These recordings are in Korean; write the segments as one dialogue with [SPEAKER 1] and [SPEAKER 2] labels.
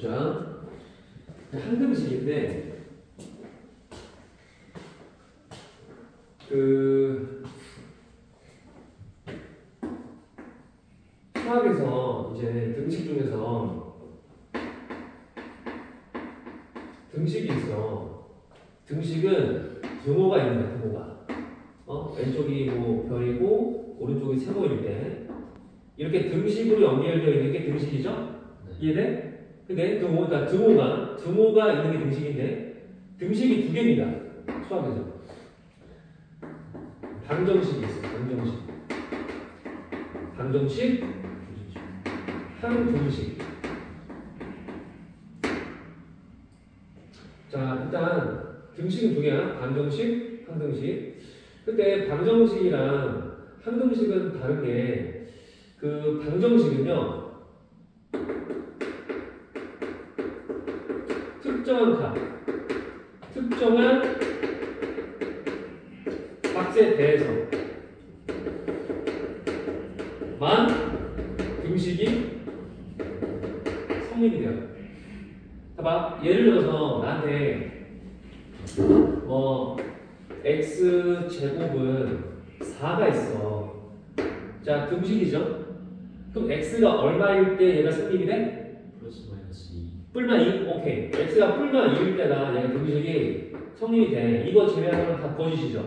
[SPEAKER 1] 자, 항등식인데 수학에서 이제 등식 중에서 등식이 있어. 등식은 등호가 있는 거야, 등호가. 왼쪽이 뭐 별이고 오른쪽이 세모일 때 이렇게 등식으로 연결되어 있는 게 등식이죠? 네. 이해돼? 근데 등호가 있는 게 등식인데 등식이 두 개입니다. 수학에서. 방정식이 있어요. 방정식, 항등식. 자, 일단 등식은 두 개야. 방정식, 항등식. 근데 방정식이랑 항등식은 다른 게 그 방정식은요 특정한 값에 대해서만 등식이 성립이 돼요. 봐봐, 예를 들어서 나한테 x 제곱은 4가 있어. 자, 등식이죠? 그럼 x가 얼마일 때 얘가 성립이 돼?
[SPEAKER 2] 플러스 마이너스 2.
[SPEAKER 1] 뿔만 2? 오케이. x가 뿔만 2일 때가 얘가 등식이 성립이 돼. 이거 제외하면 다 거짓이죠?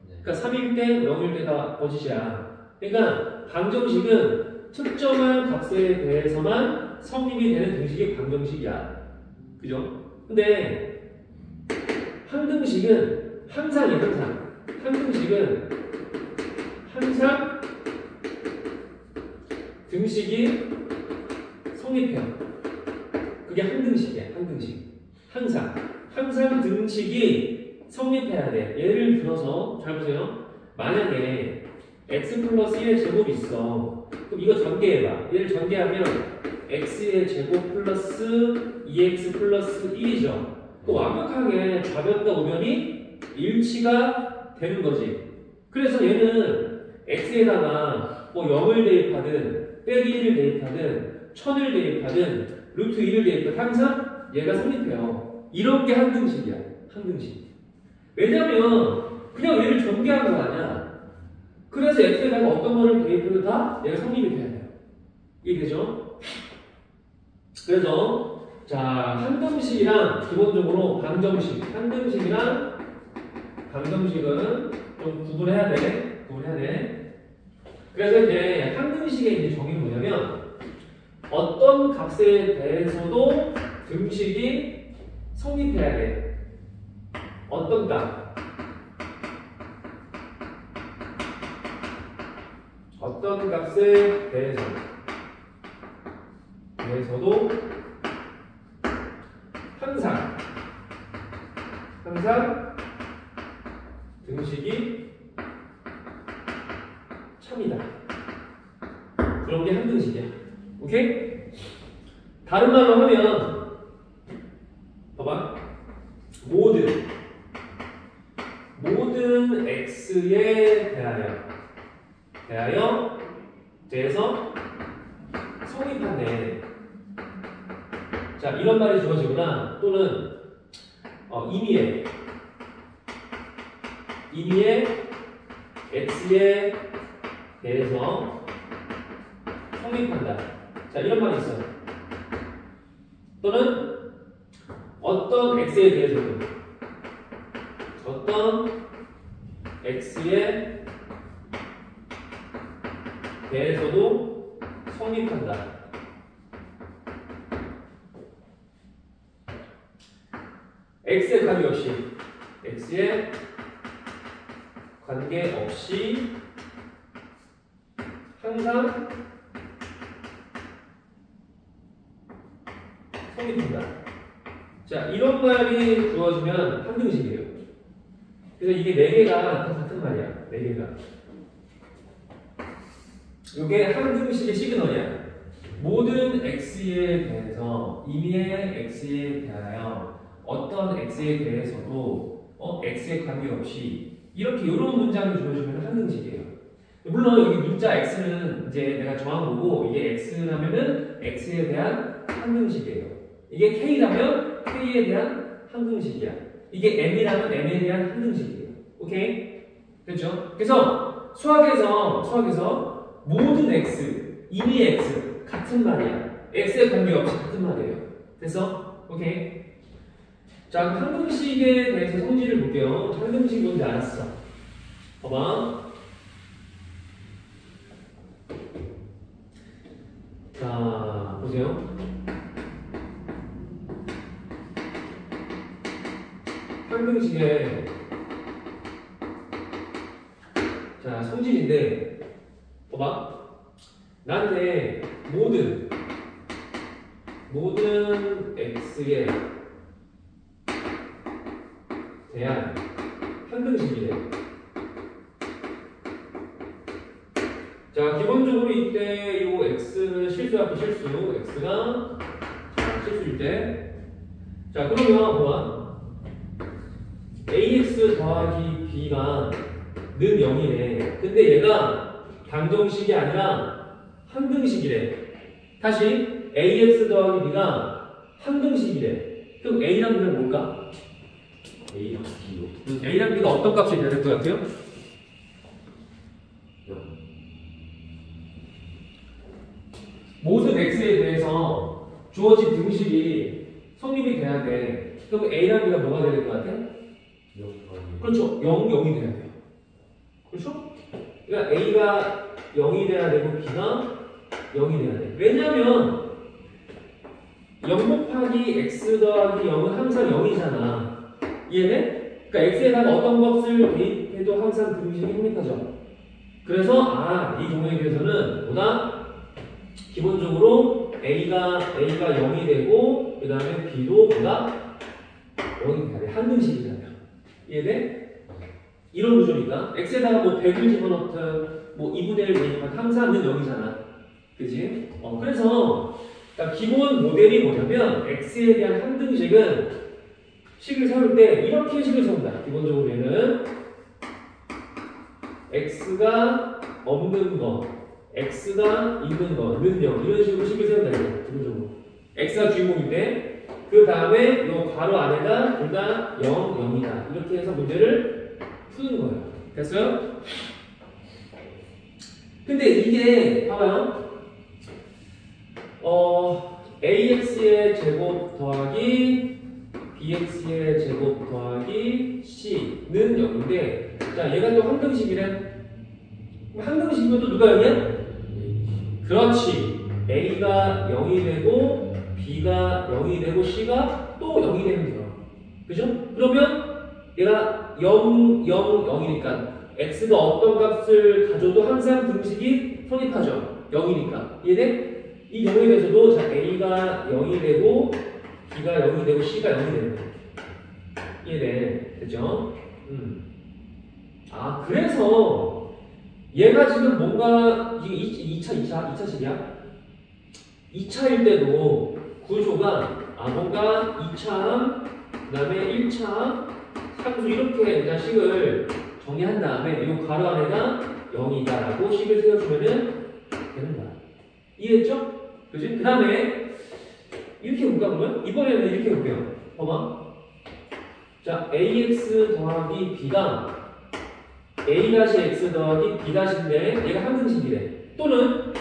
[SPEAKER 2] 네.
[SPEAKER 1] 그러니까 3일 때, 0일 때 다 거짓이야. 그러니까 방정식은 특정한 값에 대해서만 성립이 되는 등식이 방정식이야. 그죠? 근데 항등식은 항상이야, 항상. 항등식은 항상 등식이 성립해요. 그게 항등식이야, 항등식. 항상 등식이 성립해야 돼. 예를 들어서, 잘 보세요. 만약에 x 플러스 1의 제곱이 있어. 그럼 이거 전개해봐. 얘를 전개하면 x의 제곱 플러스 2x 플러스 1이죠. 그 완벽하게 좌변과 우변이 일치가 되는 거지. 그래서 얘는 x에다가 뭐 0을 대입하든 빼기 1을 대입하든 1000을 대입하든 루트 2를 대입하든 항상 얘가 성립해요. 이런 게 항등식이야. 항등식. 왜냐면 그냥 얘를 전개한 거 아니야. 그래서 x에다가 어떤 거를 대입해도 다 얘가 성립이 돼야 돼요. 이해되죠? 그래서 자, 항등식이랑 기본적으로 항등식이랑 방정식은 좀 구분해야 돼. 그래서 이제 항등식의 이제 정의는 뭐냐면 어떤 값에 대해서도 등식이 성립해야 돼. 어떤 값? 어떤 값에 대해서도 항상 등식이 참이다. 그런 게 항등식이야. 오케이? 다른 말로 하면 봐봐. 모든 x에 대해서 성립한대. 자, 이런 말이 주어지거나 또는 임의의 x에 대해서 성립한다. 자, 이런 말이 있어요. 또는 어떤 x에 대해서도 성립한다. x에 관계없이 항상 성립한다. 자, 이런 말이 주어지면 항등식이에요. 그래서 이게 4개가 다 같은 말이야. 4개가. 이게 항등식의 시그널이야. 모든 x에 대해서, 임의의 x에 대하여 어떤 x에 대해서도 x에 관계없이 이렇게 이런 문장이 주어지면 항등식이에요. 물론 여기 문자 x는 이제 내가 정한 거고 이게 x라면은 x에 대한 항등식이에요. 이게 K라면 K에 대한 항등식이야. 이게 M이라면 M에 대한 항등식이에요. 오케이? 됐죠? 그래서 수학에서 모든 X, 이미 X 같은 말이야. X에 관계없이 같은 말이에요. 됐어? 오케이? 자, 항등식에 대해서 성질을 볼게요. 항등식 뭔지 알았어. 봐봐. 자, 보세요. 항등식의 자, 성질인데 봐봐. 나한테 모든 x에 대한 항등식이래. 자, 기본적으로 이때 이 x는 실수 앞에 실수, x가 자, 실수일 때. 자, 그러면 봐봐. ax 더하기 b가 는 0이래. 근데 얘가 방정식이 아니라 항등식이래. 다시 ax 더하기 b가 항등식이래. 그럼 a랑 b는 뭘까?
[SPEAKER 2] A랑 B로.
[SPEAKER 1] a랑 b가 어떤 값이 돼야 될 것 같아요?
[SPEAKER 2] 0.
[SPEAKER 1] 모든 x에 대해서 주어진 등식이 성립이 돼야 돼. 그럼 a랑 b가 뭐가 돼야 될 것 같아?
[SPEAKER 2] 0.
[SPEAKER 1] 그렇죠. 0, 0이 돼야 돼요. 그렇죠? 그러니까 a가 0이 돼야 되고 b가 0이 돼야 돼. 왜냐면 0 곱하기 x 더하기 0은 항상 0이잖아. 이해돼? 그러니까 x에다가 어떤 값을 대입해도 항상 등식이 성립하죠. 그래서 이 경우에 대해서는 보다 기본적으로 a가 0이 되고 그 다음에 b도 보다 0이 돼야 돼. 항등식이잖아요. 이해돼? 이런 구조니까 x에다가 뭐 100을 집어넣든 뭐 2분의 1 대입하든 항상 는 0이잖아. 그지? 그래서 그러니까 기본 모델이 뭐냐면 x에 대한 항등식은 식을 세울 때 이렇게 식을 세운다. 기본적으로 얘는 x가 없는 거, x가 있는 거, 는 0 이런 식으로 식을 세운다. 이거 기본적으로 x가 주인공인데 그 다음에 요 괄호 안에다 둘 다 0, 0이다. 이렇게 해서 문제를 푸는 거예요. 됐어요? 근데 이게 봐봐요. ax의 제곱 더하기 bx의 제곱 더하기 c는 0인데 자, 얘가 또 항등식이래. 항등식이면 또 누가 0이야? 그렇지. a가 0이 되고 b가 0이 되고 c가 또 0이 되면 돼요. 그죠? 그러면 얘가 0, 0, 0이니까 x가 어떤 값을 가져도 항상 등식이 성립하죠. 0이니까. 이해돼? 이 경우에 대해서도 자, a가 0이 되고 b가 0이 되고 c가 0이 되는 거예요. 이해돼? 됐죠? 그래서 얘가 지금 뭔가 이게 2차식이야? 2차일 때도 구조가 뭔가 2차, 그 다음에 1차, 상수 이렇게 일단 식을 정리한 다음에 이 가로 안에다 0이다 라고 식을 세워주면은 되는 거야. 이해했죠? 그지? 그 다음에 이렇게 볼까 그러면? 이번에는 이렇게 볼게요. 봐봐. 자, ax 더하기 b가 a-x 더하기 b-인데 얘가 항등식이래. 또는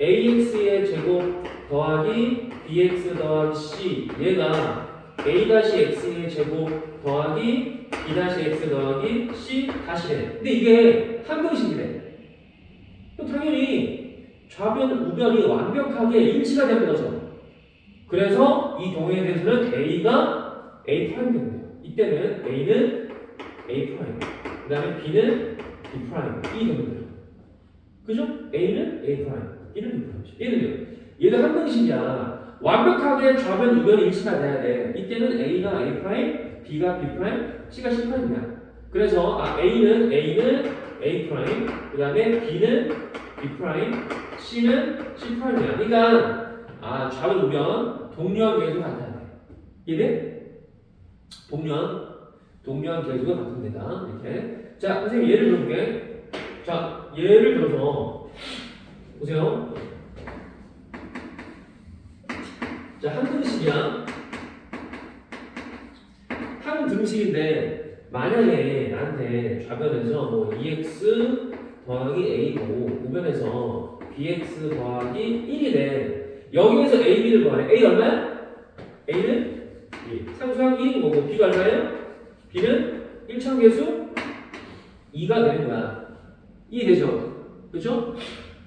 [SPEAKER 1] ax의 제곱 더하기 bx 더하기 c 얘가 a-x의 제곱 더하기 b-x 더하기 c 다시래. 근데 이게 항등식이래. 그럼 당연히 좌변, 우변이 완벽하게 일치가 되는 거죠. 그래서 이 경우에 대해서는 a가 a' 됩니다. 이때는 a는 a', 그 다음에 b는 b' 이 됩니다. 그죠? a는 a', b는 b'. 얘는요? 얘는 항등식이야. 완벽하게 좌변, 우변이 일치가 돼야 돼. 이때는 a가 a', b가 b', c가 c'이야. 그래서 a는 a', 그 다음에 b는 b', c는 c'이야. 그러니까 좌변, 우변 동류한 계수가 같아야 돼. 이해돼? 동류한 계수가 같은 데다. 이렇게. 자, 선생님 예를 들어볼게. 자, 예를 들어서 보세요. 자, 항등식이야. 항등식인데 만약에 나한테 좌변에서 뭐 2x 더하기 a고 우변에서 bx 더하기 1이래. 여기에서 a, b를 구하래. a 얼마야? a는 상수항 1인 거고 b가 얼마예요? b는 1차계수 2가 되는 거야. 이해되죠? 그렇죠?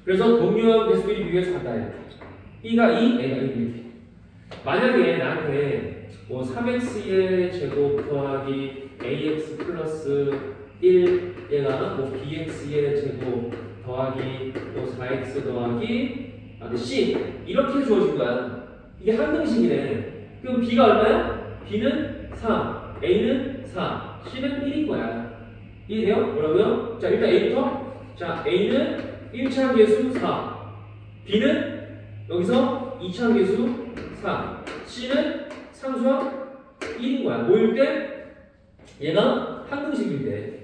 [SPEAKER 1] 그래서 동류항 개수끼리 비교해서 같아요. b가 2, a가 1 이렇게. 만약에 나한테 뭐 3x의 제곱 더하기 ax 플러스 1 얘가 뭐 bx의 제곱 더하기 뭐 4x 더하기 c 이렇게 주어진 거야. 이게 항등식이네. 그럼 b가 얼마야? b는 3, a는 4, c는 1인 거야. 이해돼요? 뭐라고요? 자, 일단 a부터. 자, a는 1차함계수 4, b는 여기서 2차함계수 4, c는 상수항 1인 거야. 뭐일 때? 얘가 항등식일 때.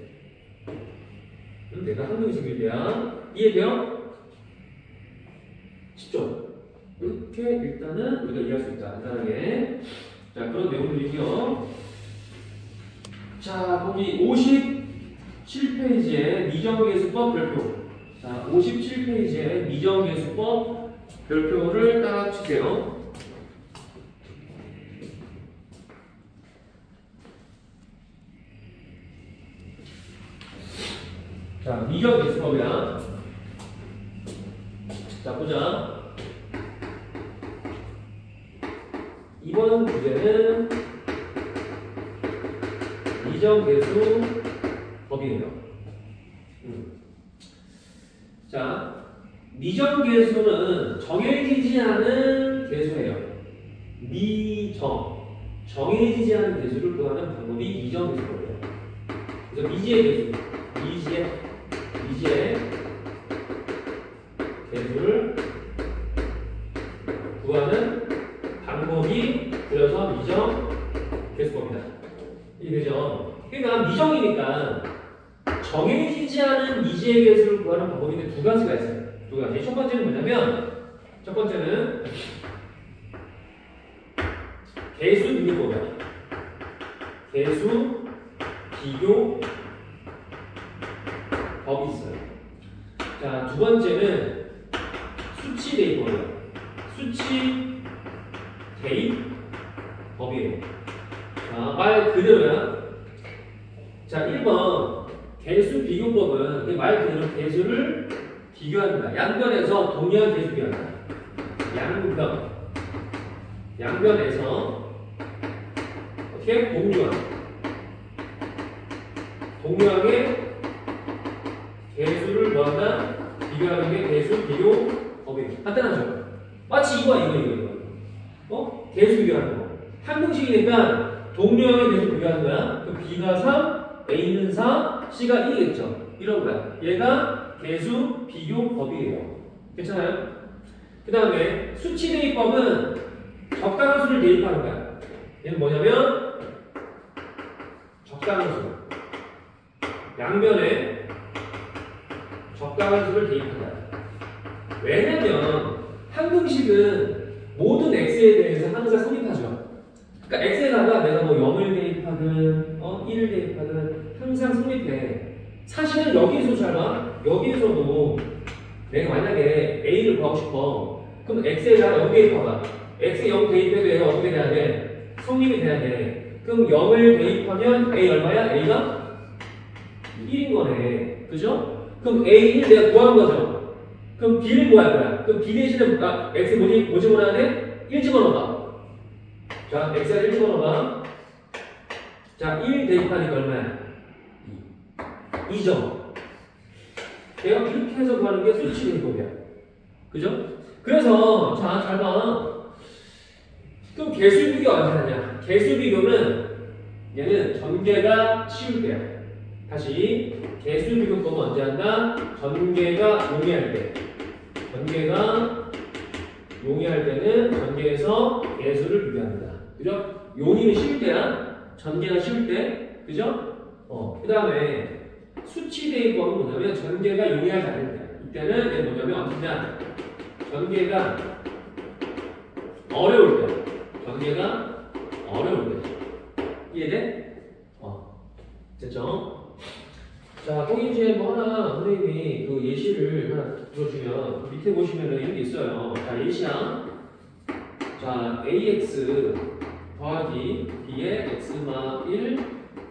[SPEAKER 1] 내가 항등식일 때야. 이해돼요? 쉽죠? 이렇게 일단은 우리가 이해할 수 있다. 간단하게. 자, 그런 내용들이고요. 자, 거기 57페이지에 미정계수법 별표. 자, 57페이지에 미정계수법 별표를 딱 주세요. 자, 미정계수법이야. 자, 보자. 이번 주제는 미정계수법이에요. 자, 미정계수는 정해지지 않은 계수예요. 정해지지 않은 계수를 구하는 방법이 미정계수법이에요. 그래서 미지의 계수, 미지의 계수를 구하는 방법이 그래서 미정계수법이다. 이해되죠? 그러니까 미정이니까 정해지지 않은 미지의 계수를 구하는 방법인데 두 가지가 있어요. 두 가지. 첫 번째는 뭐냐면, 첫 번째는 계수 비교법이야. 계수 비교 법이 있어요. 자, 두 번째는 수치 대입법이야. 수치 대입법이에요. 자, 말 그대로야. 자, 1번 계수 비교법은 말 그대로 계수를 비교합니다. 양변에서 동일한 계수 비교합니다. 양변에서 어떻게? 동류항의 계수를 뭐한다? 비교하는 게 계수 비교법이에요. 간단하죠? 마치 이거. 계수 비교하는 거. 항등식이니까 동류항의 계수 비교하는 거야. 그럼 b가 3, a는 4, c가 1이겠죠. 이런 거야. 얘가 계수 비교법이에요. 괜찮아요? 그 다음에 수치 대입법은 적당한 수를 대입하는 거야. 얘는 뭐냐면 적당한 수. 양변에 적당한 수를 대입한다. 왜냐면 항등식은 모든 x에 대해서 항상 성립하죠. 그러니까 x에다가 내가 뭐 0을 대입하든 1을 대입하든 항상 성립해. 사실은 여기에서 잘 봐. 여기에서도 내가 만약에 a를 구하고 싶어. 그럼 x에다가 0 대입해봐. x에 0 대입해도 얘가 어떻게 돼야 돼? 성립이 돼야 돼. 그럼 0을 대입하면 a 얼마야? a가 1인 거네. 그죠? 그럼 a1 내가 구한 거죠. 그럼 b를 구할 거야. 그럼 b 대신에 x 뭐 집어넣어야 돼? 1 집어넣어봐. 자, x가 1 집어넣어봐. 자, 1 대입하니까 얼마야? 2점. 내가 이렇게 해서 구하는 게 수치 대입법이야. 그죠? 그래서 자, 잘 봐. 그럼 계수 비교 언제 하냐? 계수 비교는 얘는 전개가 쉬울 때야. 다시 계수 비교법은 언제 한다? 전개가 용이할 때. 전개가 용이할 때는 전개에서 계수를 비교합니다. 그죠? 용이는 쉬울 때야. 전개가 쉬울 때. 그죠? 그 다음에 수치 대입법은 뭐냐면 전개가 용이하지 않을 때. 이때는 얘는 뭐냐면 언제냐? 전개가 어려울 때. 전개가 어려울 때. 이해돼? 됐죠? 자, 꼭 이제 뭐 하나 선생님이 그 예시를 하나 들어주면 그 밑에 보시면은 이런 게 있어요. 자, 예시야. 자, ax 더하기 b의 x마 1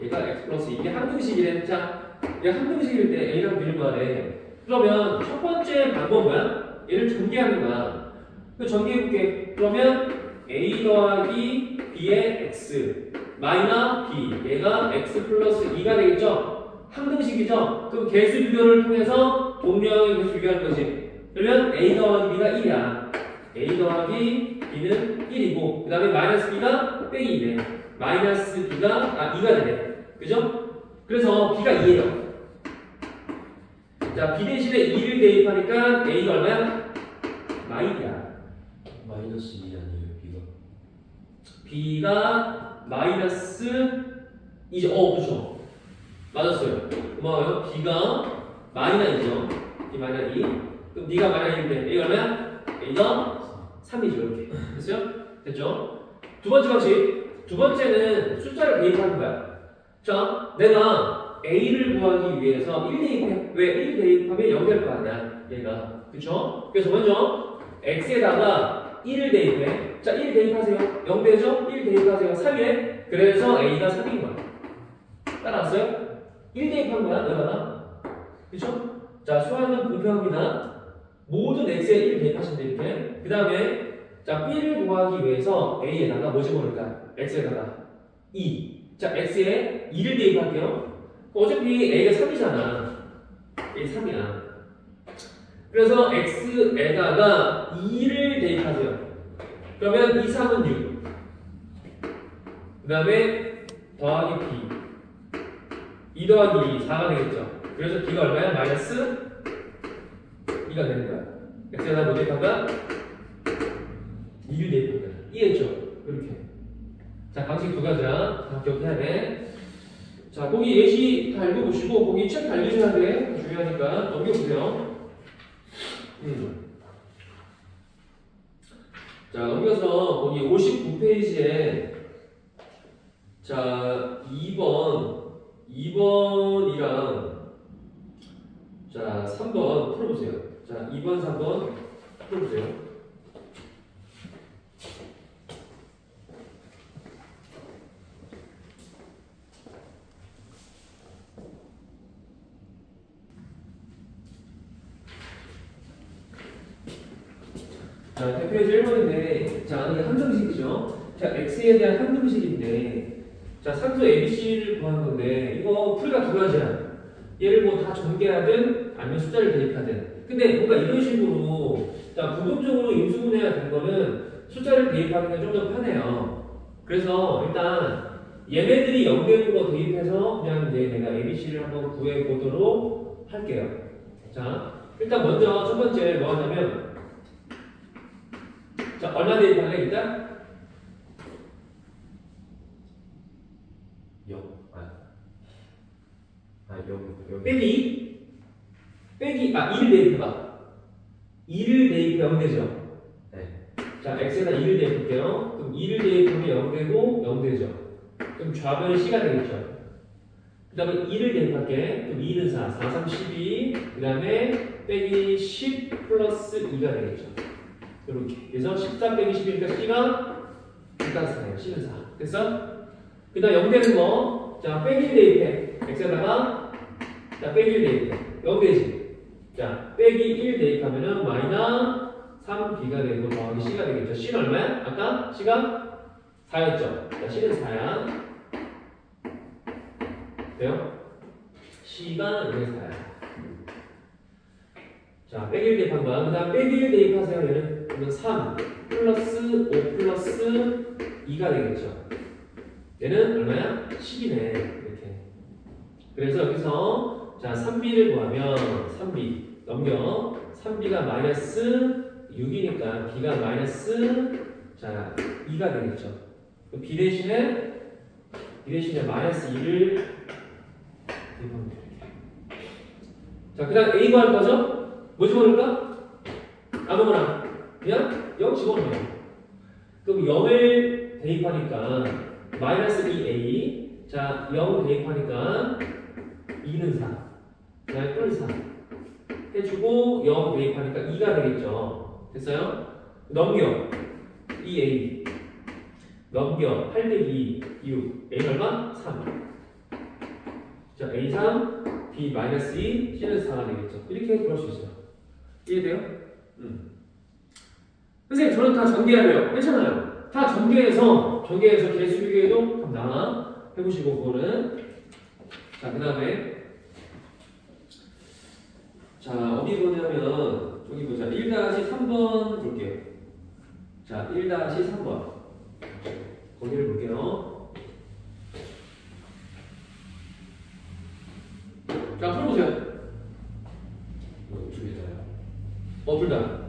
[SPEAKER 1] 얘가 x 플러스 이게 항등식이래. 자, 얘가 항등식일 때 a랑 b를 구하래. 그러면 첫 번째 방법은 뭐야? 얘를 전개하는 거야. 그 전개해볼게. 그러면 a 더하기 b의 x 마이너 b 얘가 x 플러스 2가 되겠죠? 항등식이죠? 그럼 개수 비교를 통해서 동량의 개수 비교하는 거지. 그러면 a 더하기 b가 1이야. a 더하기 b는 1이고 그 다음에 마이너스 b가 빼기 2네. 마이너스 b가 2가 되네. 그죠? 그래서 b가 2예요. 자, b 대신에 2를 대입하니까 a가 얼마야? 마이너스야.
[SPEAKER 2] 마이너스 2 아니에요, B가?
[SPEAKER 1] b가 마이너스 2죠. 그렇죠. 맞았어요. 고마워요. b가 마이너스죠. b 마이너스 2. 그럼 b가 마이너스인데 a가 얼마야? a가 3이죠. 이렇게. 됐어요? 됐죠? 두 번째 방식. 두 번째는 숫자를 대입하는 거야. 자, 내가 a를 구하기 위해서 1 대입해. 왜? 1 대입하면 0 될 거 아니야. 얘가. 그쵸? 그래서 먼저 x에다가 1을 대입해. 자, 1 대입하세요. 0 되죠? 1 대입하세요. 3이래. 그래서 a가 3인 거야. 따라왔어요? 1 대입한 거야. 여기다가. 그쵸? 자, 수학은 공평합니다. 모든 x에 1 대입하시면 돼. 이렇게. 그 다음에 자, b를 구하기 위해서 a에다가 뭐 집어넣을까? x에다가 2. 자, x에 2를 대입할게요. 어차피 a가 3이잖아. a 3이야. 그래서 x에다가 2를 대입하세요. 그러면 2, 3은 6. 그 다음에 더하기 b. 2 더하기 2, 4가 되겠죠. 그래서 b가 얼마야? 마이너스 2가 되는 거야. x에다 뭐 대입한 거야? 2를 대입한 거야. 이해했죠? 이렇게. 자, 방식 두 가지야. 다 기억해야 돼. 자, 거기 예시 다 읽어보시고, 거기 책 다 읽으셔야 돼. 중요하니까. 넘겨보세요. 자, 넘겨서 거기 59페이지에 자, 2번이랑 자, 3번 풀어보세요. 자, 2번, 3번 풀어보세요. 자, 대표에서 1번인데, 자, 이게 항등식이죠. 자, x에 대한 항등식인데, 자, 상수 ABC를 구하는 건데, 이거 풀이가 두 가지야. 얘를 뭐 다 전개하든, 아니면 숫자를 대입하든. 근데 뭔가 이런 식으로, 자, 부분적으로 인수분해가 된 거는 숫자를 대입하는 게 좀 더 편해요. 그래서 일단, 얘네들이 0 되는 거 대입해서, 그냥 이제 내가 ABC를 한번 구해보도록 할게요. 자, 일단 먼저 첫 번째 뭐 하냐면, 자, 얼마 대입할래, 일단?
[SPEAKER 2] 0. 0.
[SPEAKER 1] 빼기 2를 대입해봐. 2를 대입해 0 되죠?
[SPEAKER 2] 네.
[SPEAKER 1] 자, x에다 2를 대입할게요. 그럼 2를 대입하면 0 되고 0 되죠? 그럼 좌변이 c가 되겠죠? 그 다음에 2를 대입할게. 그럼 2는 4, 4, 3, 12. 그 다음에 빼기 10 플러스 2가 되겠죠? 이렇게. 그래서 14 빼기 10이니까 c가 4예요. c는 4. 됐어? 그 다음 0 되는 거. 자, 빼기 1 대입해. x에다가 자, 빼기 1 대입해. 0 되지? 자, 빼기 1 대입하면은 마이너스 3b가 되고 더하기 c가 되겠죠. c는 얼마야? 아까 c가 4였죠? 자, c는 4야. 돼요? c가 이제 4야. 자, 빼기 1 대입한 거야. 그 다음 빼기 1 대입하세요. 얘는 그러면 3 플러스 5 플러스 2가 되겠죠. 얘는 얼마야? 10이네. 이렇게. 그래서 여기서 자, 3b를 구하면 3b 넘겨. 3b가 마이너스 6이니까 b가 마이너스 자, 2가 되겠죠. 그럼 b 대신에 마이너스 2를 대입하면 돼요. 자, 그 다음 a 구할 거죠? 뭐 집어넣을까? 아무거나. 그냥 0 집어넣어요. 그럼 0을 대입하니까 마이너스 2a. 자, 0 대입하니까 2는 4. 그다음에 플러스 4. 해주고 0 대입하니까 2가 되겠죠. 됐어요? 넘겨. 2a. 넘겨. 8 빼기 2, 6. a 얼마? 3. 자, a 3, b 마이너스 2, c는 4가 되겠죠. 이렇게 그럴 수 있어요. 이해돼요? 선생님, 저는 다 전개하래요. 괜찮아요. 다 전개해서 개수 비교해도 한번 나와 해보시고, 그거는. 자, 그 다음에. 자, 어디 보냐면, 저기 보자. 1-3번 볼게요. 자, 1-3번. 거기를 볼게요. 자, 풀어보세요.
[SPEAKER 2] 둘 다요.
[SPEAKER 1] 둘 다.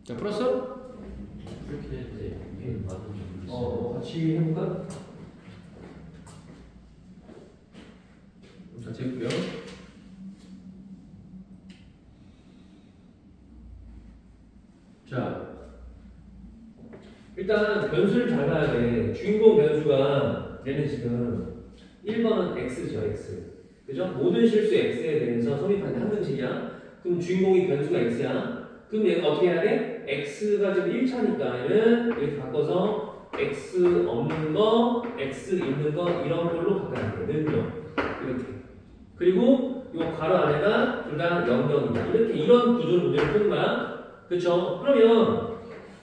[SPEAKER 1] 자, 풀었어?
[SPEAKER 2] 그렇게 했는데 이게 맞는 줄 모르겠어요.
[SPEAKER 1] 같이 해볼까? 같이 해볼게요. 자, 일단 변수를 잘 봐야 돼. 주인공 변수가 얘는 지금 1번은 x죠, x. 그죠? 모든 실수 x에 대해서 성립하는 항등식이야. 그럼 주인공이 변수가 x야. 그럼 얘가 어떻게 해야 돼? x가 지금 1차니까 얘는 이렇게 바꿔서 x 없는 거, x 있는 거 이런 걸로 바꿔야 돼. 는요. 이렇게. 그리고 이 괄호 안에가 둘 다 0, 0이다. 이렇게 이런 구조로 문제를 푸는 거야. 그렇죠? 그러면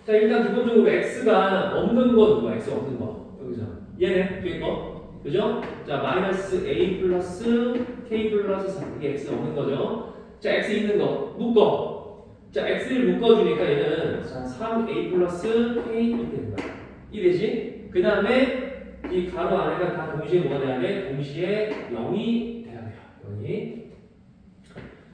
[SPEAKER 1] 자, 일단 기본적으로 x가 없는 거 누가? x 없는 거. 여기서. 얘네, 뒤에 거. 그죠? 자, 마이너스 a 플러스 k 플러스 3. 이게 x 없는 거죠. 자, x 있는 거. 묶어. 자, x를 묶어주니까 얘는 자, 3a 플러스 k 이렇게 된 거야. 이해되지? 그 다음에 이 가로 안에가 다 동시에 뭐가 돼야 돼? 동시에 0이 돼야 돼요. 0이.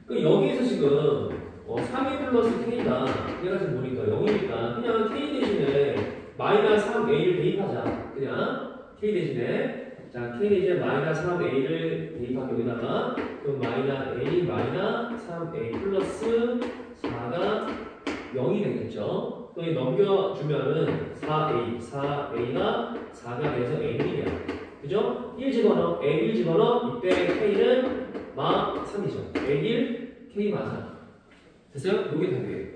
[SPEAKER 1] 그 여기에서 지금 3a 플러스 k가 얘가 지금 보니까 0이니까 그냥 k 대신에 마이너스 3a를 대입하자. 그냥 k 대신에 자, k 대신에 마이너스 3a를 대입하기 여기다가 그럼 마이너스 a 마이너스 3a 플러스 4가 0이 되겠죠. 그럼 넘겨주면은 4a가 4가 돼서 a1이야. 그죠? 1 집어넣어. a1 집어넣어. 이때 k는 마 3이죠. a1, k 마 3. 됐어요? 요게 다 돼요.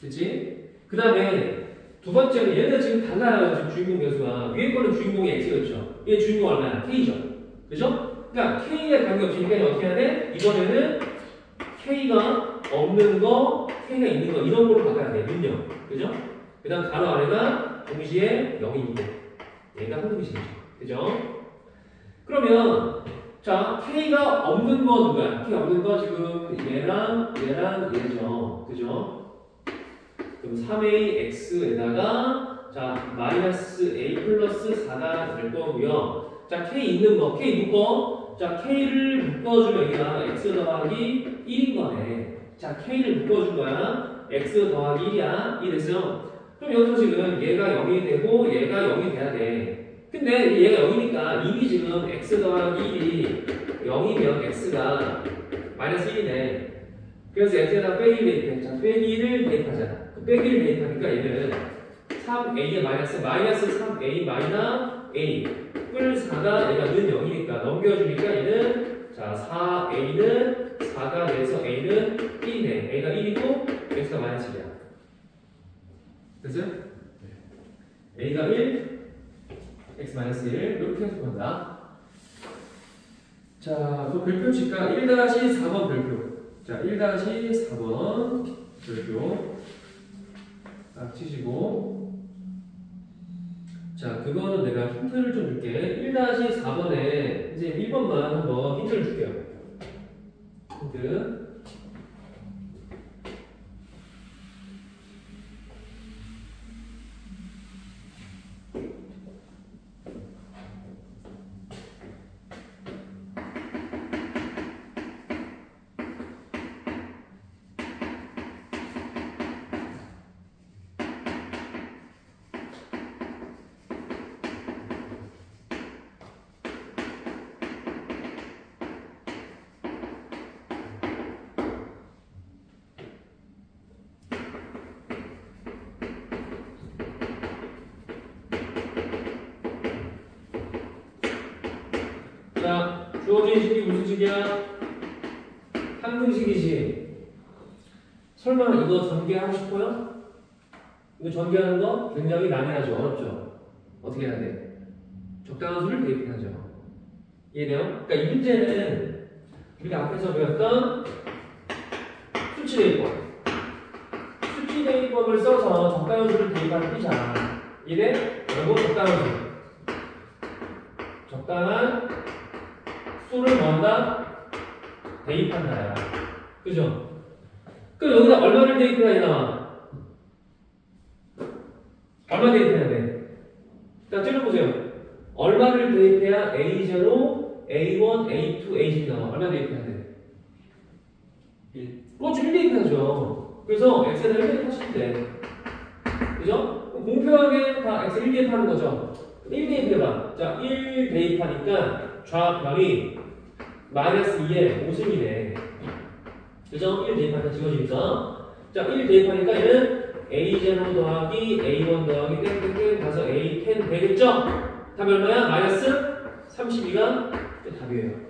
[SPEAKER 1] 됐지? 그 다음에 두 번째는 얘는 지금 달라요. 지금 주인공 변수가. 위에 거는 주인공이 x였죠. 얘 주인공 얼마야? k죠. 그죠? 그러니까 k에 관계없이 그러니까 어떻게 해야 돼? 이번에는 k가 없는 거, k가 있는 거 이런 걸로 바꿔야 돼. 능력. 그죠? 그 다음 가로 아래가 동시에 0이 있고 얘가 항등식이죠. 그죠? 그러면 자, k가 없는 거 누가야? k 없는 거 지금 얘랑 얘죠. 그죠? 그럼 3ax에다가 자, 마이너스 a 플러스 4가 될 거고요. 자, k 있는 거, k 묶어. 자, K를 묶어주면 여기가 X 더하기 1인 거네. 자, K를 묶어준 거야. X 더하기 1이야. 이해됐어? 그럼 여기서 지금 얘가 0이 되고 얘가 0이 돼야 돼. 근데 얘가 0이니까 이미 지금 X 더하기 1이 0이면 X가 마이너스 1이네. 그래서 X에다 빼기 대입해. 자, 빼기를 대입하자. 그 빼기를 대입하니까 얘는 3A에 마이너스 3A 마이너스 A 뿔 4가 얘가 는 0이니까 넘겨주니까 얘는 자 4A는 4가 돼서 A는 1이네. A가 1이고 X가 마이너스 1이야. 됐어요? 네. A가 1, X 마이너스 1 이렇게 해석한다. 자, 그 별표 칠까? 1-4번 별표. 자, 1-4번 별표 딱 치시고 자, 그거는 내가 힌트를 좀 줄게. 1-4번에 이제 1번만 한번 힌트를 줄게요. 힌트. 자, 주어진 식이 무슨 식이야? 항등식이지. 설마 이거 전개하고 싶어요? 이거 전개하는 거 굉장히 난해하죠. 어렵죠. 어떻게 해야 돼? 적당한 수를 대입해야죠. 이해돼요? 그러니까 이 문제는 우리가 앞에서 배웠던 수치대입법. 수치대입법을 써서 적당한 수를 대입하는 피자. 이래? 그리고 적당한 수. 적당한 수를 뭐한다? 대입한다야. 그죠? 그럼 여기다 얼마를 대입해야 나와? 얼마 대입해야 돼? 자, 찔러보세요. 얼마를 대입해야 A0, A1, A2, A0이 나와? 얼마 대입해야 돼? 1. 그렇죠. 1 대입해야죠. 그래서 X에다 1 대입하시면 돼. 그죠? 공평하게 다 X 1 대입하는 거죠. 1 대입해봐. 자, 1 대입하니까 좌변이 마이너스 2에 5승이네. 그죠? 1 대입하니까 지워지니까. 자, 1 대입하니까 얘는 A0 더하기 A1 더하기 땡땡땡 가서 A10 되겠죠? 답이 얼마야? 마이너스 32가 답이에요.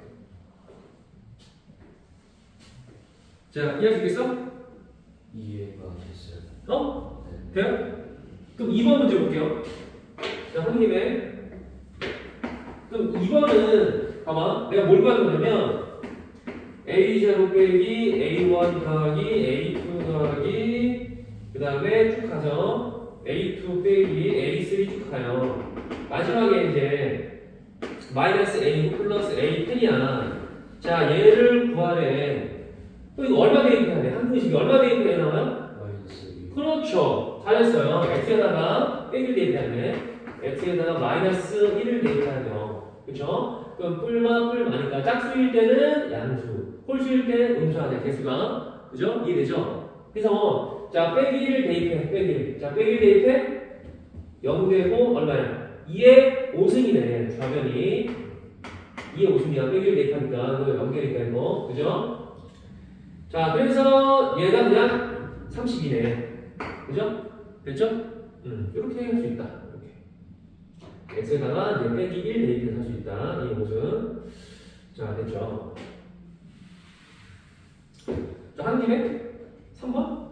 [SPEAKER 1] 자, 이해할 수 있겠어?
[SPEAKER 2] 이해가 됐어요.
[SPEAKER 1] 어?
[SPEAKER 2] 네.
[SPEAKER 1] 돼요? 그럼 2번 문제 볼게요. 자, 형님의. 그럼 2번은, 봐봐. 내가 뭘 받은 거냐면, A0 빼기 A1 더하기 A2 더하기, 그 다음에 쭉 가서 A2 빼기 A3 쭉 가요. 마지막에 이제, 마이너스 A9 플러스 A10이야. 자, 얘를 구하래. 또 이거 얼마 대입해야 돼? 항등식이 얼마 대입해야 나와요?
[SPEAKER 2] 마이너스 2.
[SPEAKER 1] 그렇죠. 잘했어요. X에다가 빼기를 대입해야 돼. X에다가 마이너스 1을 대입해야 돼요. 그렇죠? 그럼 뿔마 뿔마니까 짝수일 때는 양수, 홀수일 때는 음수하네. 개수가. 그죠? 이해되죠? 그래서 자, 빼기 1을 대입해. 빼기 1. 자, 빼기 1 대입해. 0 되고 얼마야? 2에 5승이네. 좌변이. 2에 5승이야. 빼기 1 대입하니까 이거 0되니까 이거. 그죠? 자, 그래서 얘가 그냥 30이네. 그죠? 됐죠? 이렇게 할 수 있다. 이렇게. X에다가 이제 빼기 1 대입해서 할 수 있다. 이 모습. 자, 됐죠? 자, 한 김에 3번?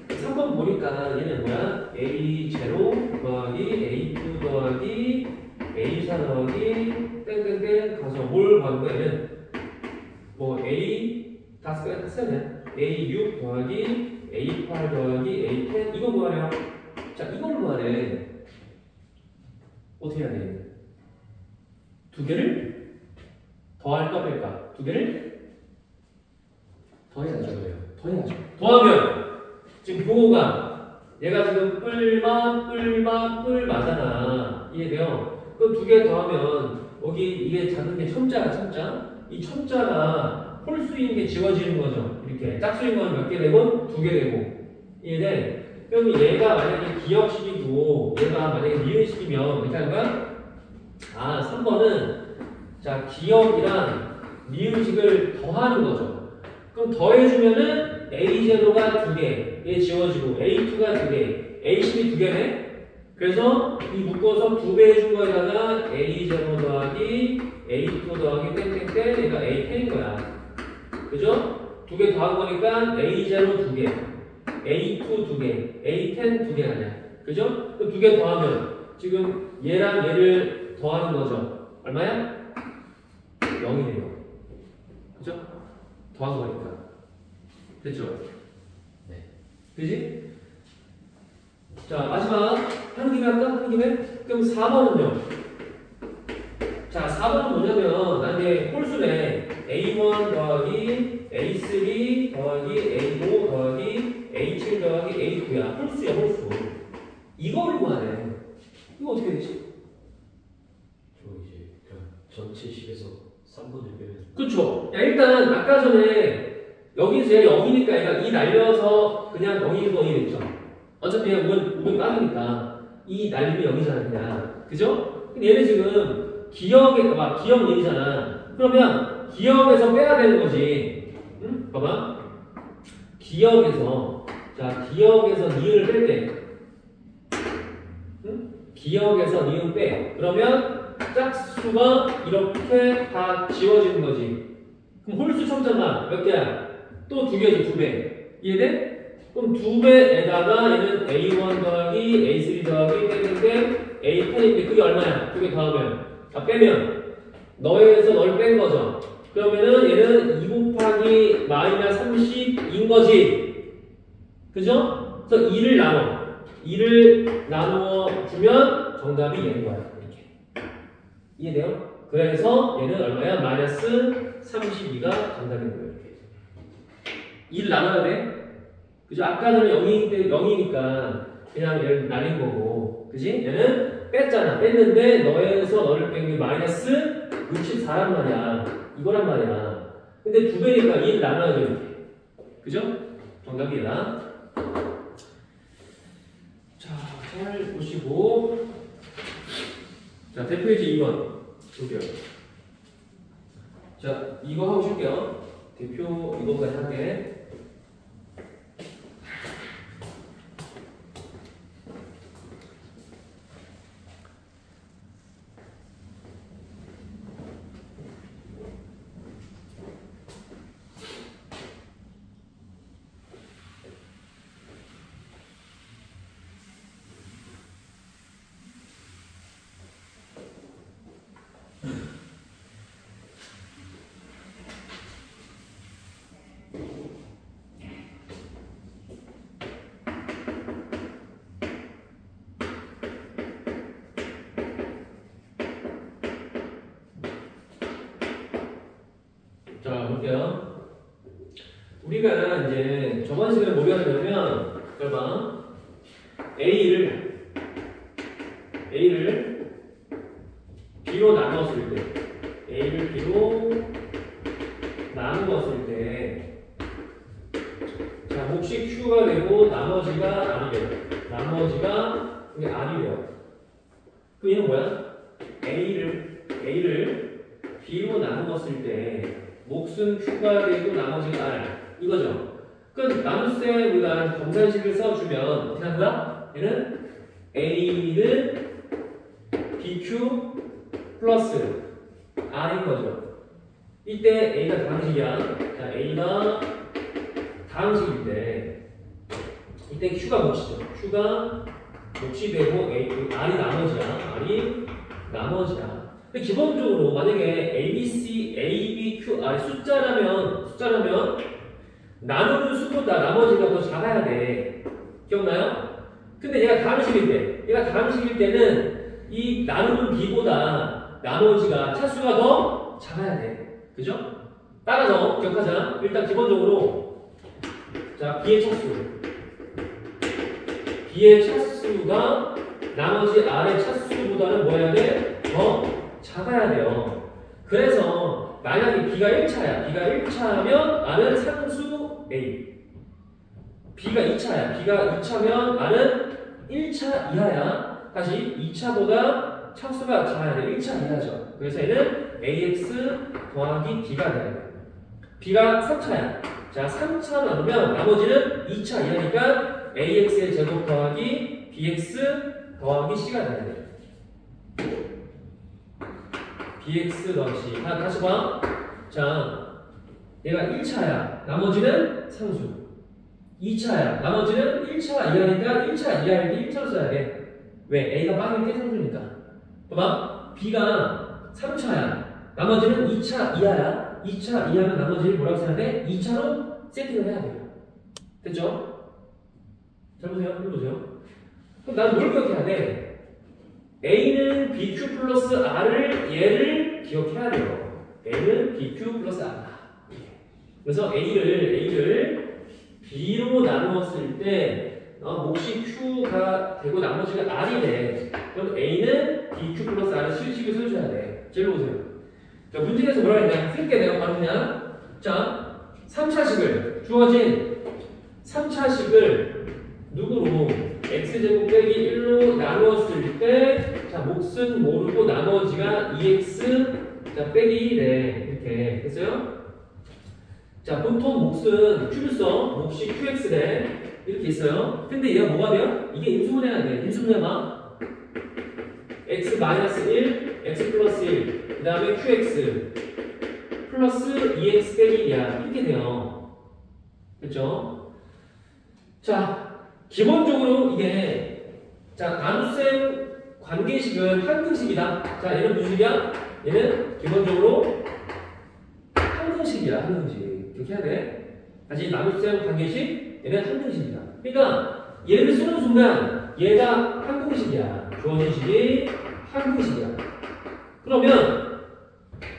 [SPEAKER 1] 3번 보니까 얘는 뭐야? A0 더하기 A2 더하기 A4 더하기 땡땡땡 가서 뭘 받는 거야? 얘는 뭐 A 다 쓰면 A6 더하기 A8 더하기 A10 이거 뭐하래요? 자, 이걸 뭐하래? 어떻게 해야 돼? 두 개를 더할까 뺄까? 두 개를 더해야죠. 더해야죠. 더하면 지금 부호가 얘가 지금 뿔마잖아. 이해돼요? 그럼 두 개 더하면 여기 이게 작은 게 첨자야, 첨자. 이 첨자가 홀수인 게 지워지는 거죠. 이렇게 짝수인 건 몇 개 되고? 2개 되고. 이해돼? 그럼 얘가 만약에 기억식이고 얘가 만약에 니은식이면 어떻게 하는 거야? 아, 3번은 자, 기억이랑 니은식을 더하는 거죠. 그럼 더해주면은 A0가 2개, 얘 지워지고 A2가 2개, A10이 2개네? 그래서 이 묶어서 2배 해준 거에다가 A0 더하기 A2 더하기 땡땡땡 얘가 A10인 거야. 그죠? 2개 더한 거니까 A0 2개, A2 2개, A10 2개 아니야. 그죠? 그럼 2개 더하면 지금 얘랑 얘를 더하는 거죠. 얼마야? 0이네요. 그죠? 더한 거니까. 됐죠?
[SPEAKER 2] 네.
[SPEAKER 1] 그지? 자, 마지막 하는 김에 할까? 하는 김에? 그럼 4번은요? 자, 4번은 뭐냐면 만약에 홀수네 A1 더하기 A3 더하기 A5 더하기 A7 더하기 A9야. 홀수야, 홀수. 이거를 구하네. 이거 어떻게 되지?
[SPEAKER 2] 저 이제 그냥 전체 식에서 3분을 빼면.
[SPEAKER 1] 그쵸? 야, 일단 아까 전에 여기서 얘가 0이니까 얘가 2 날려서 그냥 0이 됐죠? 어차피 그냥 5는 빠르니까 2 날리면 0이잖아 그냥. 그죠? 근데 얘는 지금 기억에 봐봐, 기억 얘기잖아. 그러면 기억에서 빼야 되는 거지. 응? 봐봐. 기억에서 니은을 뺄 때. 응? 기억에서 니은 빼. 그러면 짝수가 이렇게 다 지워지는 거지. 그럼 홀수 첨자가 몇 개야? 또 2개지, 2배. 이해돼? 그럼 2배에다가 얘는 A1 더하기 A3 더하기 땡땡땡 A10인데 그게 얼마야? 2개 더하면 빼면 너에서 널 뺀 거죠. 그러면은 얘는 2 곱하기 마이너스 30인 거지. 그죠? 그래서 2를 나누어 주면 정답이 얘인 거야. 이렇게. 이해돼요? 그래서 얘는 얼마야? 마이너스 32가 정답인 거예요. 이렇게. 2를 나눠야 돼. 그죠? 아까 전에 0이니까 그냥 얘를 나뉜 거고. 그지? 얘는 뺐잖아. 뺐는데 너에서 너를 뺀 게 마이너스 64란 말이야. 이거란 말이야. 근데 2배니까 2를 나눠야죠. 이렇게. 그죠? 정답이다. 자, 잘 보시고. 자, 대표이지 2번. 볼게요. 자, 이거 하고 쉴게요. 대표 이거까지 할게. 자, 볼게요. 우리가 이제 저번 시간에 뭐 배웠냐면, 봐. A를 B로 나누었을 때, A를 B로 나누었을 때, 자, 몫이 Q가 되고, 나머지가 R이 돼요. 나머지가 이게 R이 돼요. 그럼 얘는 뭐야? A를 B로 나누었을 때, 몫은 Q가 되고 나머지가 R 이거죠. 그럼 나눗셈 우리가 검산식을 써주면 어떻게 하는 거야? 얘는 A는 BQ 플러스 R인 거죠. 이때 A가 다항식이야. 자, A가 다항식일 때 이때 Q가 몫이죠. Q가 몫이 되고 R이 나머지야. R이 나머지야. 근데 기본적으로 만약에 ABC, A, B, Q, R 숫자라면 나누는 수보다 나머지가 더 작아야 돼. 기억나요? 근데 얘가 다항식일 때는 이 나누는 B보다 나머지가 차수가 더 작아야 돼. 그죠? 따라서 기억하자. 일단 기본적으로 자, B의 차수가 나머지 R의 차수보다는 뭐 해야 돼? 더 작아야 돼요. 그래서 만약에 B가 1차야. B가 1차면 R은 상수 A. B가 2차야. B가 2차면 R은 1차 이하야. 다시 2차보다 차수가 작아야 돼. 1차 이하죠. 그래서 얘는 AX 더하기 B가 돼야 돼. B가 3차야. 자, 3차 나누면 나머지는 2차 이하니까 AX의 제곱 더하기 BX 더하기 C가 돼야 돼. BX 더하기 C. 다시 봐. 자, 얘가 1차야. 나머지는 상수. 2차야. 나머지는 1차 이하니까 1차 이하일 때 1차로 써야 돼. 왜? A가 빵일 때 상수니까. 봐봐. B가 3차야. 나머지는 2차 이하야. 2차 이하면 나머지를 뭐라고 써야 돼? 2차로 세팅을 해야 돼요. 됐죠? 잘 보세요. 해보세요. 그럼 난 뭘 기억해야 돼? A는 BQ 플러스 R을 얘를 기억해야 돼요. A는 BQ 플러스 R. 그래서 A를 B로 나누었을 때 몫이 Q가 되고 나머지가 R이래. 그럼 A는 BQ 플러스 R을 실식을 써줘야 돼. 제일 보세요. 자, 문제에서 뭐라 했냐? 쓸게 내가 바로 그냥. 자, 3차식을 주어진 3차식을 누구로? x제곱 빼기 1로 나누었을 때 자, 몫은 모르고 나머지가 2x 자, 빼기 1에 이렇게 됐어요? 자, 보통 몫은 q를 써. 몫이 qx래. 이렇게 있어요. 근데 얘가 뭐가 돼요? 이게 인수분해야 돼. 인수분해봐. x-1, x 플러스 1, 그 다음에 qx 플러스 2x 빼기 1이야. 이렇게 돼요. 그렇죠? 자, 기본적으로 이게 자, 나눗셈 관계식은 한등식이다. 자, 얘는 무슨 식이야? 얘는 기본적으로 한등식이야. 한등식. 이렇게 해야 돼. 다시 나눗셈 관계식 얘는 한등식이다. 그러니까 얘를 쓰는 순간 얘가 한등식이야. 주어진 식이 한등식이야. 그러면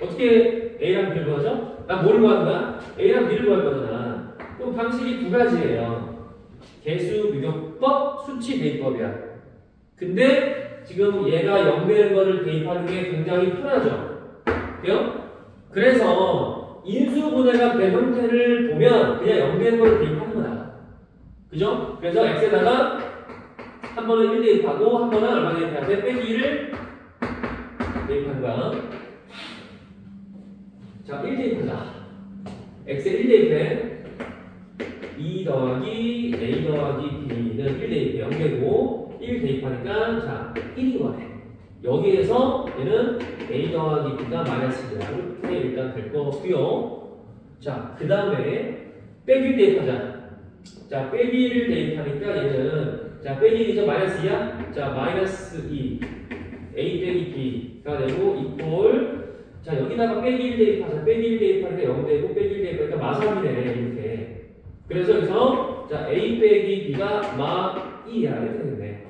[SPEAKER 1] 어떻게 A랑 B를 구하죠? 난 뭐를 구하는 거야? A랑 B를 구할 거잖아. 그럼 방식이 두 가지예요. 개수 비교법, 수치 대입법이야. 근데 지금 얘가 0 되는 거를 대입하는 게 굉장히 편하죠. 그래요? 그래서 인수분해가 된 형태를 보면 그냥 0 되는 거를 대입하는 거야. 그죠? 그래서 x에다가 한 번은 1 대입하고 한 번은 얼마 대입해야 돼? 빼기 1을 대입하는 거야. 자, 1 대입하자. x에 1 대입해. 2 더하기 a 더하기 b는 1 대입해. 0 되고 1 대입하니까 자, 1이 거네. 여기에서 얘는 a 더하기 b가 마이너스 1이야. 이렇게 일단 될 거고요. 자, 그 다음에 빼기 1 대입하자. 자, 빼기 1을 대입하니까 얘는 자, 빼기 1이죠. 마이너스 2야. 자, 마이너스 2 a 빼기 b가 되고 이꼴 자, 여기다가 빼기 1 대입하자. 빼기 1 대입하니까 0 되고 빼기 1 대입하니까 마3이네. 이렇게. 그래서 여기서 자, a 빼기 b가 마2야. 이렇게 되네.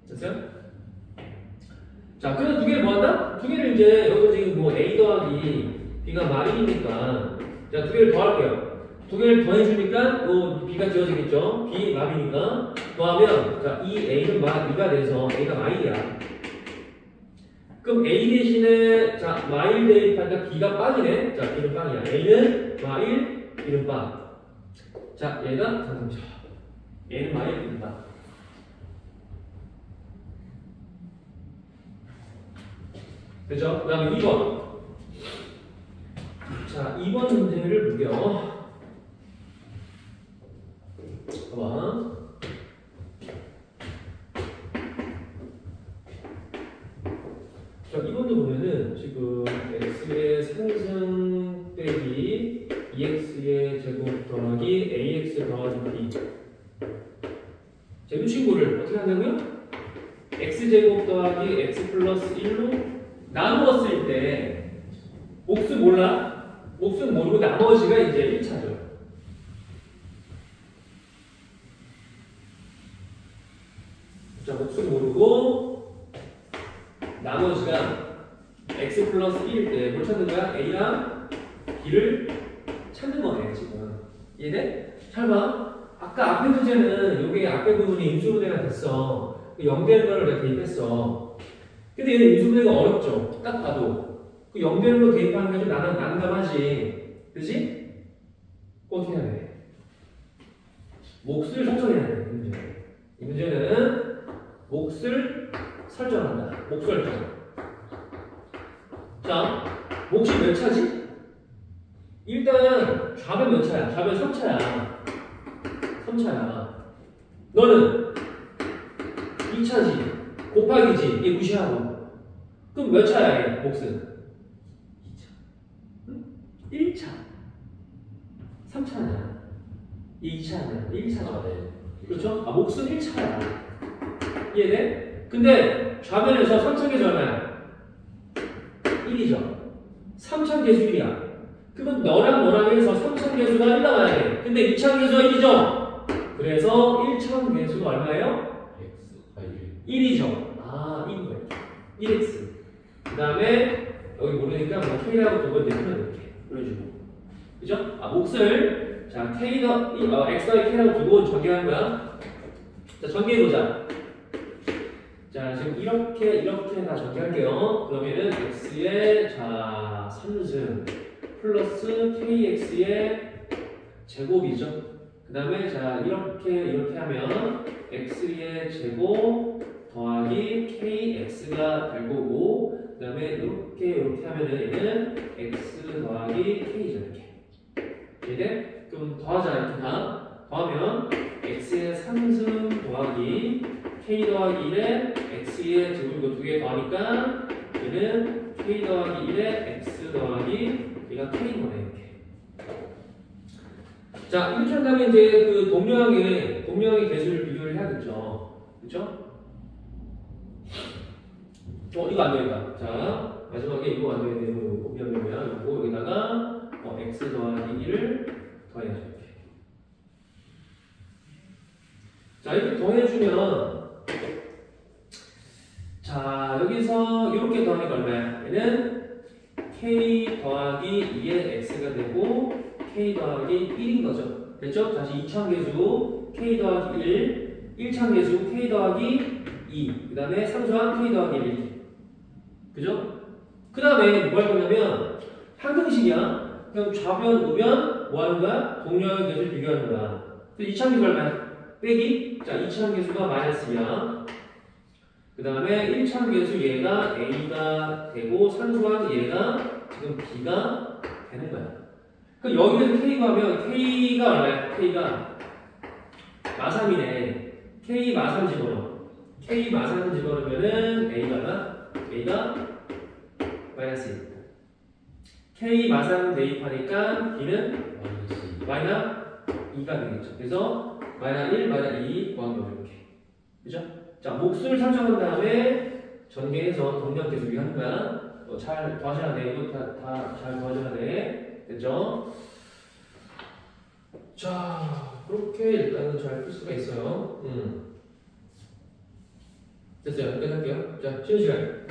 [SPEAKER 1] 됐어요? 자, 그래서 두 개를 뭐한다? 두 개를 이제 여기서 지금 뭐 a 더하기 b가 마1이니까 자, 두 개를 더할게요. 두 개를 더해주니까 또 b가 지워지겠죠? b 마2니까 더하면 자, 이 a는 마2가 돼서 a가 마1이야. 그럼 a 대신에 자, 마1 대입하니까 b가 빵이네. 자, b는 빵이야. a는 마1, b는 빵. 자, 얘가 잠깐만요. 얘는 마1, b는 빵. 그죠? 그 다음에 2번. 자, 2번 문제를 볼게요. 봐봐. 자, 2번도 보면은 지금 x의 상승 빼기 2x의 제곱 더하기 ax 더하기 b. 자, 이 친구를 어떻게 한다고요? x제곱 더하기 x 플러스 1로 나누었을 때 몫은 몰라? 몫은 모르고 나머지가 이제 1차죠. 자, 몫은 모르고 나머지가 x 플러스 1일 때 뭘 찾는 거야? a랑 b를 찾는 거네, 지금. 이해돼? 잘 봐. 아까 앞에 문제는 여기 앞에 부분이 인수분해가 됐어. 0 되는 거를 내가 대입했어. 근데 얘는 인수분해가 어렵죠. 딱 봐도. 그 연별로 대입하는 게 좀 난감하지. 그지? 어떻게 해야 돼? 몫을 설정해야 돼. 이 문제는 몫을 설정한다. 몫 설정. 자, 몫이 몇 차지? 일단 좌변 몇 차야? 좌변 3차야. 3차야. 너는 2차지. 곱하기지. 얘 무시하고. 그럼 몇 차야 얘? 몫은? 2차. 응? 1차. 3차냐? 얘 2차냐? 1차죠.
[SPEAKER 2] 아, 네.
[SPEAKER 1] 그렇죠? 아, 몫은 1차야. 이해돼? 근데 좌변에서 3차 계수 얼마야? 1이죠. 3차 계수 1이야. 그건 너랑 해서 3차 계수가 1 나와야 돼. 근데 2차 계수가 1이죠. 그래서 1차 계수가 얼마예요?
[SPEAKER 2] X, 아,
[SPEAKER 1] 1이죠. 아, 1인 거예요. 1x. 그 다음에 여기 모르니까 뭐 k라고 두 번째 풀어놓을게. 그래주고. 그죠? 아, 몫을 자 x 더하기 k라고 두고 전개하는 거야. 자, 전개해보자. 자, 지금 이렇게 다 전개할게요. 그러면은 x의 자 3승 플러스 kx의 제곱이죠. 그 다음에 자 이렇게 하면 x의 제곱 더하기 kx가 될 거고, 그 다음에 이렇게 하면은 얘는 x 더하기 k죠. 이렇게. 이제 그럼 더하자. 이렇게 다 더하면 x의 3승 더하기 k 더하기 1에 x의 제곱 이거 두 개 더하니까 얘는 k 더하기 1에 x 더하기 얘가 k인 거네. 이렇게. 자, 이렇게 한 다음에 이제 그 동료항의 개수를 비교를 해야겠죠. 그쵸? 이거 안 되겠다. 자, 마지막에 이거 안 되는 이거 미안미안 이거 여기다가 x 더하기 1을 더해야죠. 이렇게. 자, 이렇게 더해주면 자, 여기서 이렇게 더하니까 얼마야? 얘는 k 더하기 2의 x가 되고 k 더하기 1인 거죠. 됐죠? 다시 2차 계수 k 더하기 1, 1차 계수 k 더하기 2, 그 다음에 상수항 k 더하기 1. 그죠? 그 다음에 뭐 할 거냐면 항등식이야. 그럼 좌변, 우변 뭐 하는 거야? 동료항의 계수를 비교하는 거야. 그래서 2차 계수 얼마야? 빼기. 자, 2차 계수가 마이너스야. 그 다음에 1차 계수 얘가 a가 되고 상수항 얘가 지금 b가 되는 거야. 그럼 여기에서 k가 하면 k가 얼마야? k가 마삼이네. k 마삼 집어넣어. k 마삼 집어넣으면은 a가 얼마? a가 마이너스 1. k 마삼 대입하니까 b는 마이너스 2가 되겠죠. 그래서 마이너스 1, 마이너스 2 구하면 이렇게. 그죠? 자, 몫을 설정한 다음에 전개해서 동량 계수 비교하는 거야. 잘 더하셔야 돼. 이거 다 잘 더하셔야 돼. 됐죠? 자, 그렇게 일단은 잘 풀 수가 있어요. 됐어요. 끝낼게요. 자, 쉬는 시간.